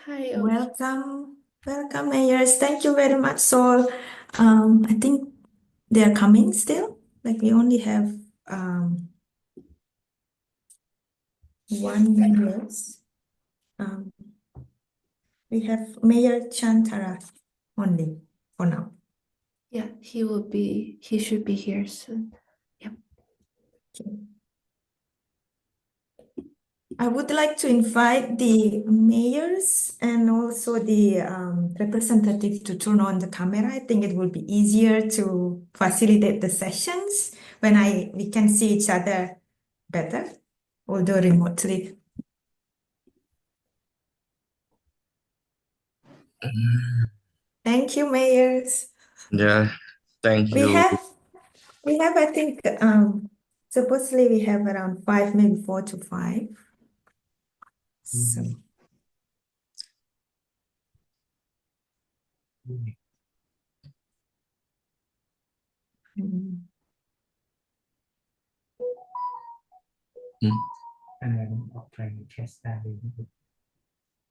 Hi, Welcome, welcome, Mayors. Thank you very much. So, I think they're coming still. Like we only have one Mayors. Um, we have Mayor Chantara only for now. yeah, he should be here soon. Yep. Okay. I would like to invite the mayors and also the representative to turn on the camera. I think it will be easier to facilitate the sessions when we can see each other better, although remotely. Thank you, mayors. Yeah, thank We you. have I think supposedly we have around five, maybe 4 to 5. So mm, Mm.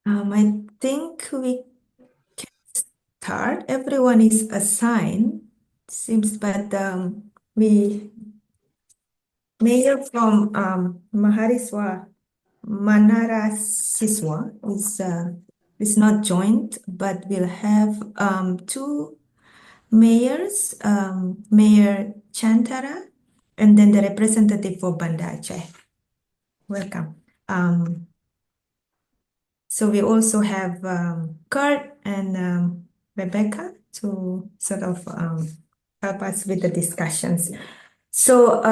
I think we start. Everyone is assigned, seems, but we mayor from Mahariswa Manarasiswa is not joined, but we'll have two mayors, Mayor Chantara, and then the representative for Banda Aceh. Welcome. So we also have Kurt and Rebecca to sort of help us with the discussions. So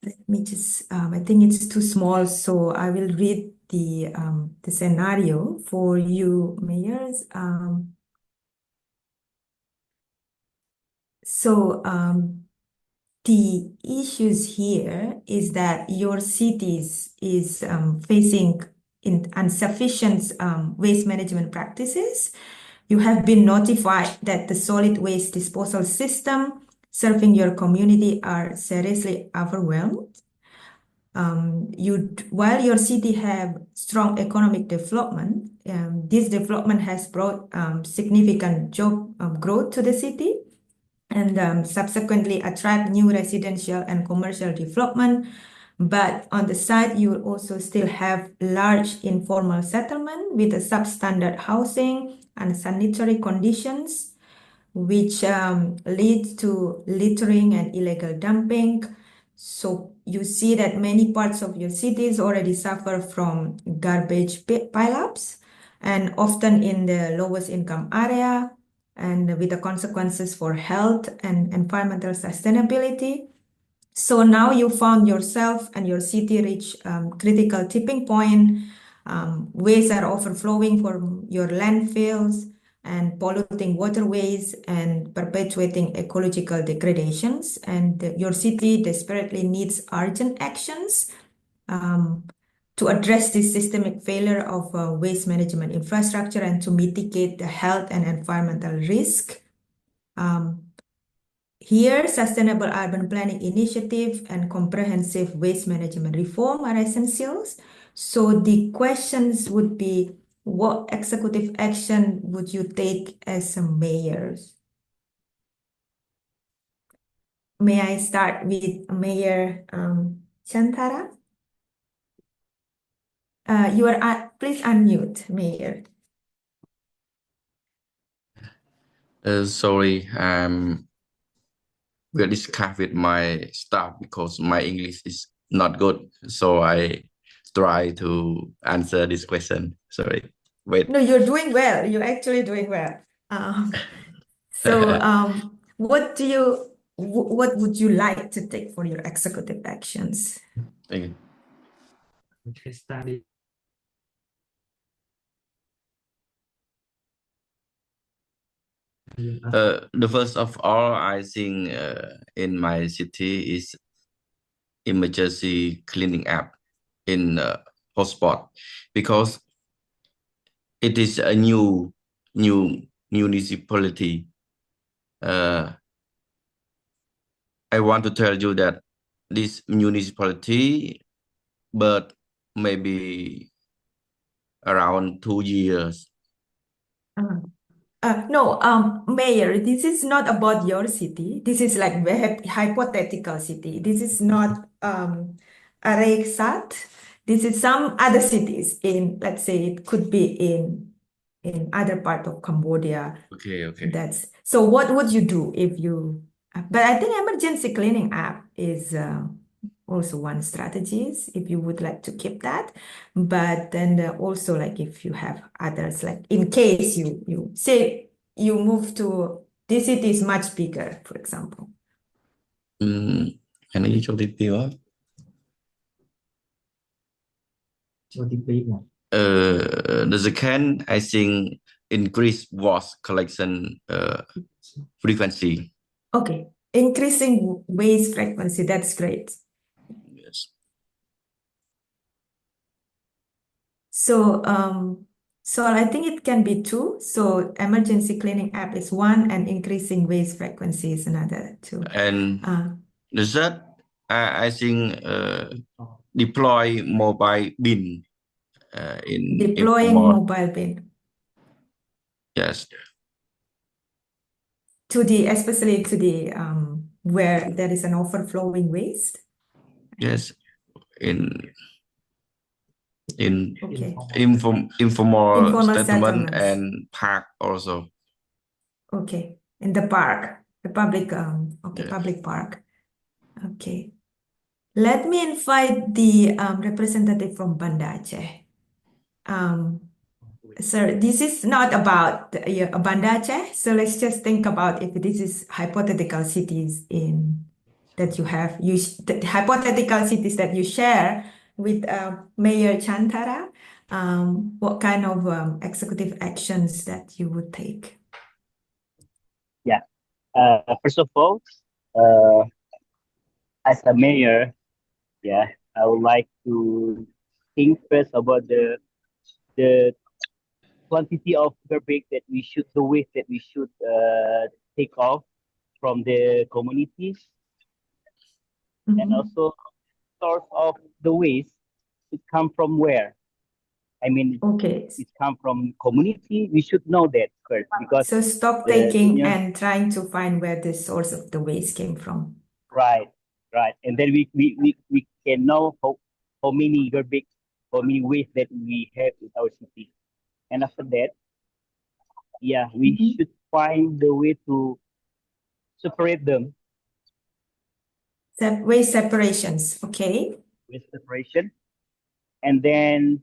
let me just, I think it's too small, so I will read the scenario for you, mayors. The issues here is that your cities is facing insufficient waste management practices. You have been notified that the solid waste disposal system serving your community are seriously overwhelmed. While your city have strong economic development, this development has brought significant job growth to the city and subsequently attract new residential and commercial development. But on the side, you will also still have large informal settlement with a substandard housing and sanitary conditions, which leads to littering and illegal dumping. So you see that many parts of your cities already suffer from garbage pileups, and often in the lowest income area, and with the consequences for health and environmental sustainability. So now you found yourself and your city reach critical tipping point. Waste are overflowing from your landfills and polluting waterways and perpetuating ecological degradations. And your city desperately needs urgent actions to address this systemic failure of waste management infrastructure and to mitigate the health and environmental risk. Here, sustainable urban planning initiative and comprehensive waste management reform are essentials. So the questions would be, what executive action would you take as a mayor? May I start with Mayor Chantara? Please unmute, Mayor. Sorry, I'm will discuss with my staff because my English is not good. So I try to answer this question. Sorry. Wait. No, you're doing well. You're actually doing well. So, what would you like to take for your executive actions? Thank you. The first of all, I think in my city is emergency cleaning app in hotspot because it is a new municipality. I want to tell you that this municipality, but maybe around 2 years. No, Mayor, this is not about your city. This is like very hypothetical city. This is not Areksat. This is some other cities in, let's say, it could be in other part of Cambodia. Okay. That's so. What would you do if you? But I think emergency cleaning app is also one strategies if you would like to keep that. But then also like if you have others, like in case you say you move to this city is much bigger, for example. Anh ấy cho tiếp theo á. The second, I think, increase waste collection frequency. Okay, increasing waste frequency, that's great. Yes. So I think it can be two. So emergency cleaning app is one, and increasing waste frequency is another two. And the third, I think, deploy mobile bin in Deploying more. mobile bin Yes. to especially to the where there is an overflowing waste. Yes. In Okay. informal settlement settlements. and park also. Okay, in the park, the public Yes. public park. Okay. Let me invite the representative from Banda Aceh. Sir, this is not about Banda Aceh, so let's just think about if this is hypothetical cities that you have, the hypothetical cities that you share with Mayor Chantara. What kind of executive actions that you would take? Yeah. First of all, as a mayor, yeah, I would like to think first about the quantity of garbage that the waste that we should take off from the communities, and also source of the waste. It come from where? I mean, Okay. it come from community. We should know that first, because So stop taking and trying to find where the source of the waste came from. Right, and then we can know how many garbage, how many waste that we have in our city, and after that, yeah, we should find the way to separate them. Waste separations, okay. Waste separation, and then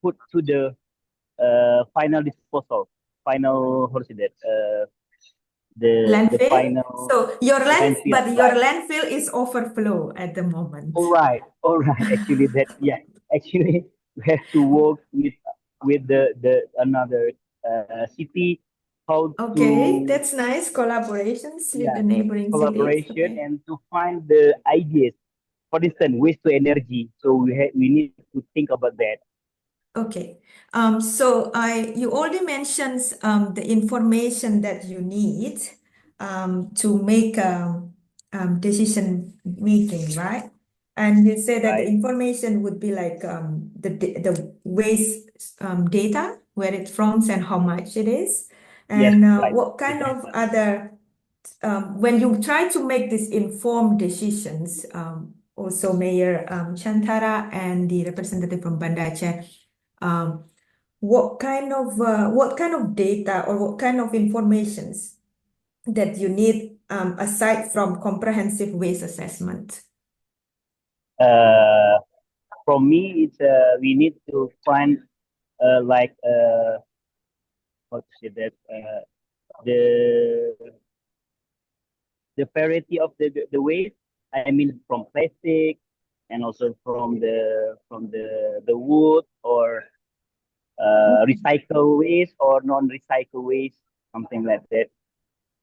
put to the final disposal, final, how to say that, the landfill. final. So your landfill, but right. your landfill is overflow at the moment. All right. Actually, actually we have to work with the another city. Okay, that's nice. Collaborations with the neighboring collaboration cities. Okay. and to find the ideas. For instance, waste to energy. So we need to think about that. Okay. So you already mentioned the information that you need to make decision making, right? And you say that the information would be like the waste data, where it's from and how much it is, and what kind of other when you try to make these informed decisions. Also, Mayor Chantara and the representative from Banda Aceh. What kind of data or what kind of informations that you need aside from comprehensive waste assessment? From me, it's we need to find like how to say that the variety of the waste. I mean, from plastic and also from the wood or recycle waste or non-recycle waste, something like that.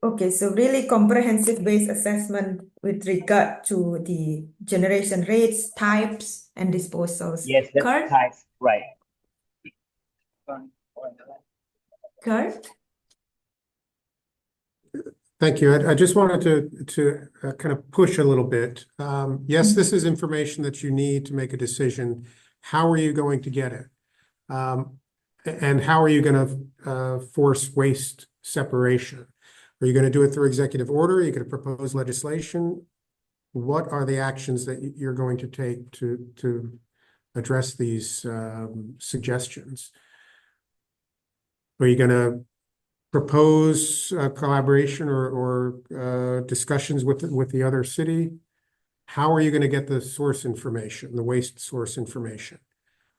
Okay, so really comprehensive waste assessment with regard to the generation rates, types, and disposals. Yes, that's Kurt? types, right. Kurt? Thank you. I just wanted to kind of push a little bit. Yes, this is information that you need to make a decision. How are you going to get it? And how are you going to force waste separation? Are you going to do it through executive order? Are you going to propose legislation? What are the actions that you're going to take to address these suggestions? Are you going to propose collaboration or discussions with the other city? How are you going to get the source information, the waste source information?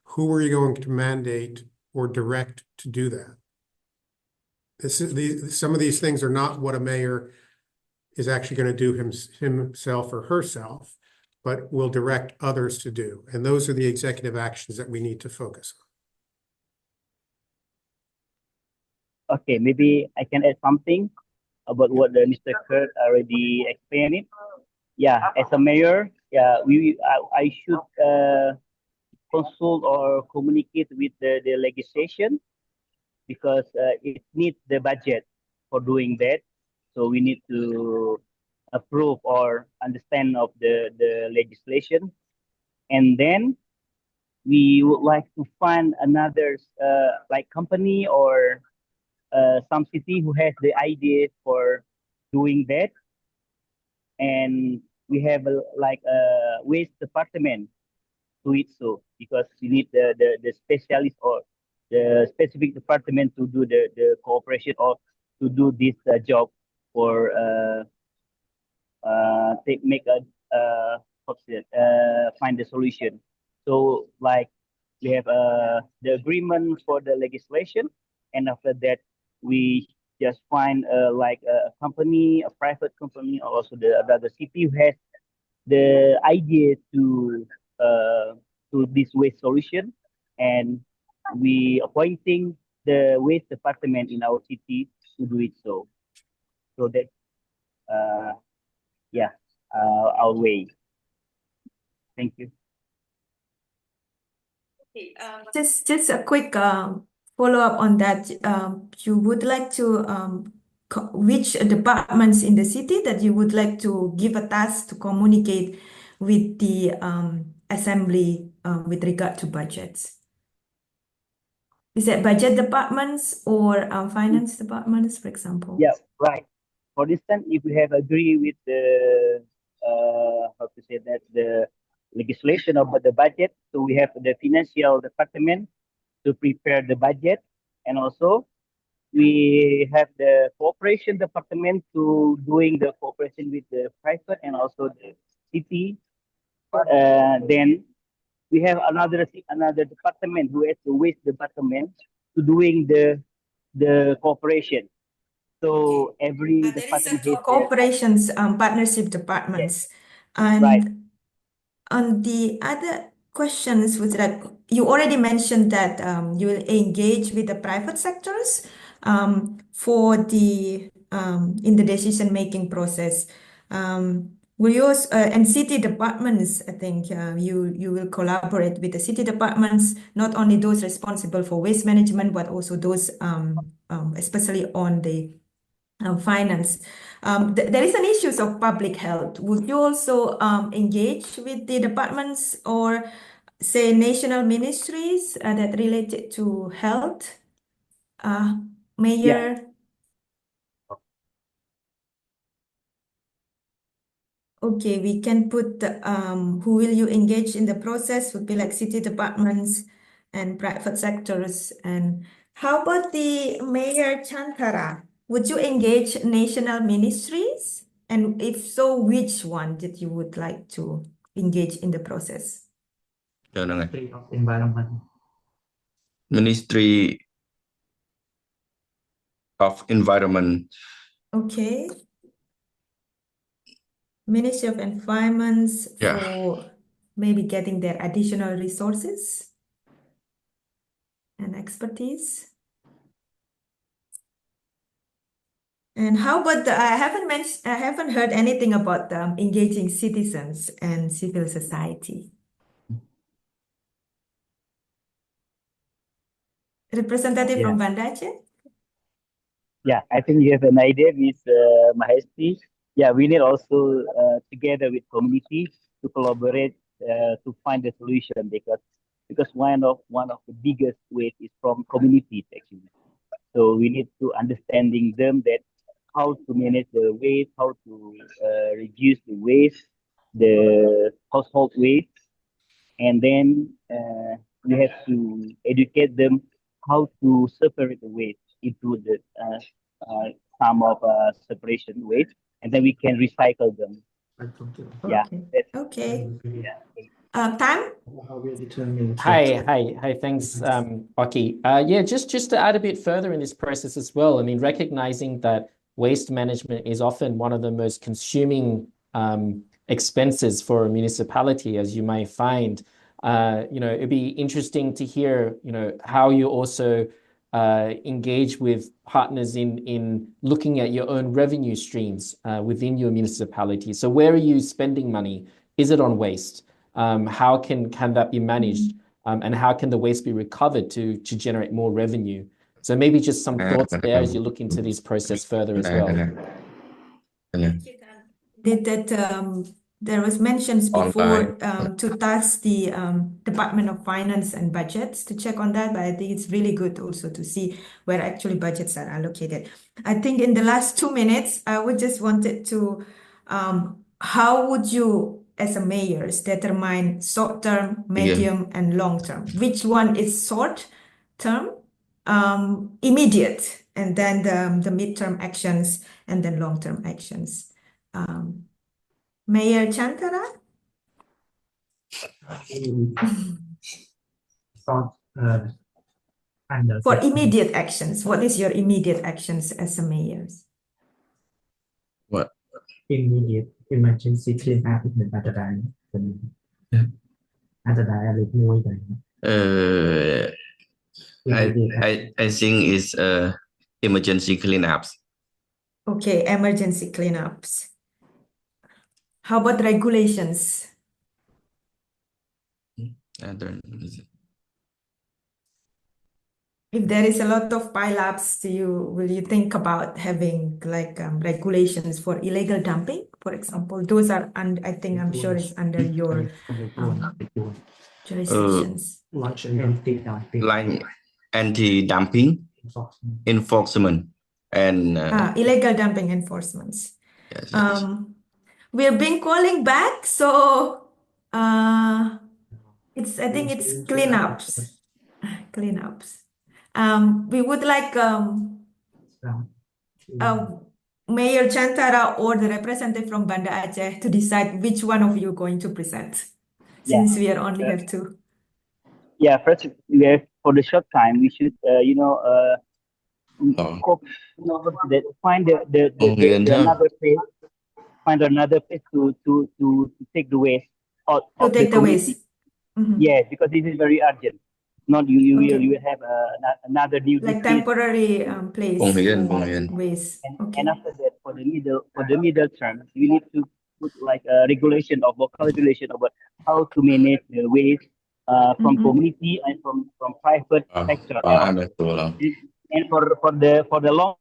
Who are you going to mandate or direct to do that? Some of these things are not what a mayor is actually going to do himself or herself, but will direct others to do. And those are the executive actions that we need to focus on. Okay, maybe I can add something about what Mr. Kurt already explained it. Yeah, as a mayor, yeah, I should consult or communicate with the legislation because it needs the budget for doing that. So we need to approve or understand of the legislation. And then we would like to find another like company or some city who has the idea for doing that. And we have like a waste department to it so because you need the specialist or the specific department to do the cooperation or to do this job for make a find the solution. So like we have the agreement for the legislation, and after that we just find like a company, a private company, or also the city who has the idea to this waste solution, and we appointing the waste department in our city to do it so. So that yeah, our way. Thank you. Okay, just a quick follow-up on that. You would like to which departments in the city that you would like to give a task to communicate with the assembly with regard to budgets? Is that budget departments or finance departments, for example? Yeah, right. For instance, if we have agree with the how to say that the legislation about the budget, so we have the financial department to prepare the budget, and also we have the cooperation department to doing the cooperation with the private and also the city. Then we have another department who is the waste department to doing the cooperation. So every There is department a has cooperations partnership departments. And right. on the other questions was that you already mentioned that you will engage with the private sectors for the in the decision-making process. Will you also, and city departments, I think you will collaborate with the city departments, not only those responsible for waste management, but also those especially on the finance. There is an issue of public health. Would you also engage with the departments or say national ministries that related to health? Yeah. Mayor? Okay, we can put who will you engage in the process would be like city departments and private sectors. And how about the Mayor Chantara? Would you engage national ministries? And if so, which one that you would like to engage in the process? Ministry of Environment. Ministry of Environment. Okay. Ministry of Environments Yeah. for maybe getting their additional resources and expertise. And how about I haven't heard anything about engaging citizens and civil society. Representative Yeah. from Banda Aceh? Yeah, I think you have an idea with Mahesti. Yeah, we need also together with community to collaborate to find the solution because one of the biggest ways is from communities actually. So we need to understanding them that how to manage the waste, how to reduce the waste, the household waste, and then we have to educate them how to separate the waste into the uh, some of separation waste, and then we can recycle them. Yeah, Okay. that's Okay. yeah. Tam? Hi. Thanks, Oki. Yeah, just to add a bit further in this process as well. I mean, recognizing that waste management is often one of the most consuming expenses for a municipality, as you may find. It'd be interesting to hear, how you also engage with partners in looking at your own revenue streams within your municipality. So where are you spending money? Is it on waste? How can that be managed? And how can the waste be recovered to generate more revenue? So maybe just some thoughts there as you look into this process further as well. Did that there was mentions before to task the Department of Finance and budgets to check on that, but I think it's really good also to see where actually budgets are allocated. I think in the last 2 minutes, I would just wanted to how would you as a mayors determine short term, medium, and long term? Which one is short term, immediate, and then the midterm actions and then long term actions? Mayor Chantara? For immediate actions, what is your immediate actions as a mayor? What? Immediate emergency clean up อาจจะได้เป็นอาจจะได้อะไรที่ไม่ได้ I think it's emergency cleanups. Okay, emergency cleanups. How about regulations? I don't. If there is a lot of pileups, will you think about having like regulations for illegal dumping, for example? Those are, I think I'm sure it's under your jurisdictions. Like anti-dumping enforcement and illegal dumping enforcements. yes. We're being calling back, so I think it's cleanups. Cleanups. We would like Mayor Chantara or the representative from Banda Aceh to decide which one of you are going to present, since we only have two. Yeah, first for the short time we should find another place. Find another place to take the waste out To of the take the community. waste. Mhm. Yeah, because this is very urgent. Not you will have another new Like district. temporary place Bong for Hian. waste. Okay. And after that, for the middle term, we need to put like a regulation of local regulation about how to manage the waste from community and from private sector. And for the long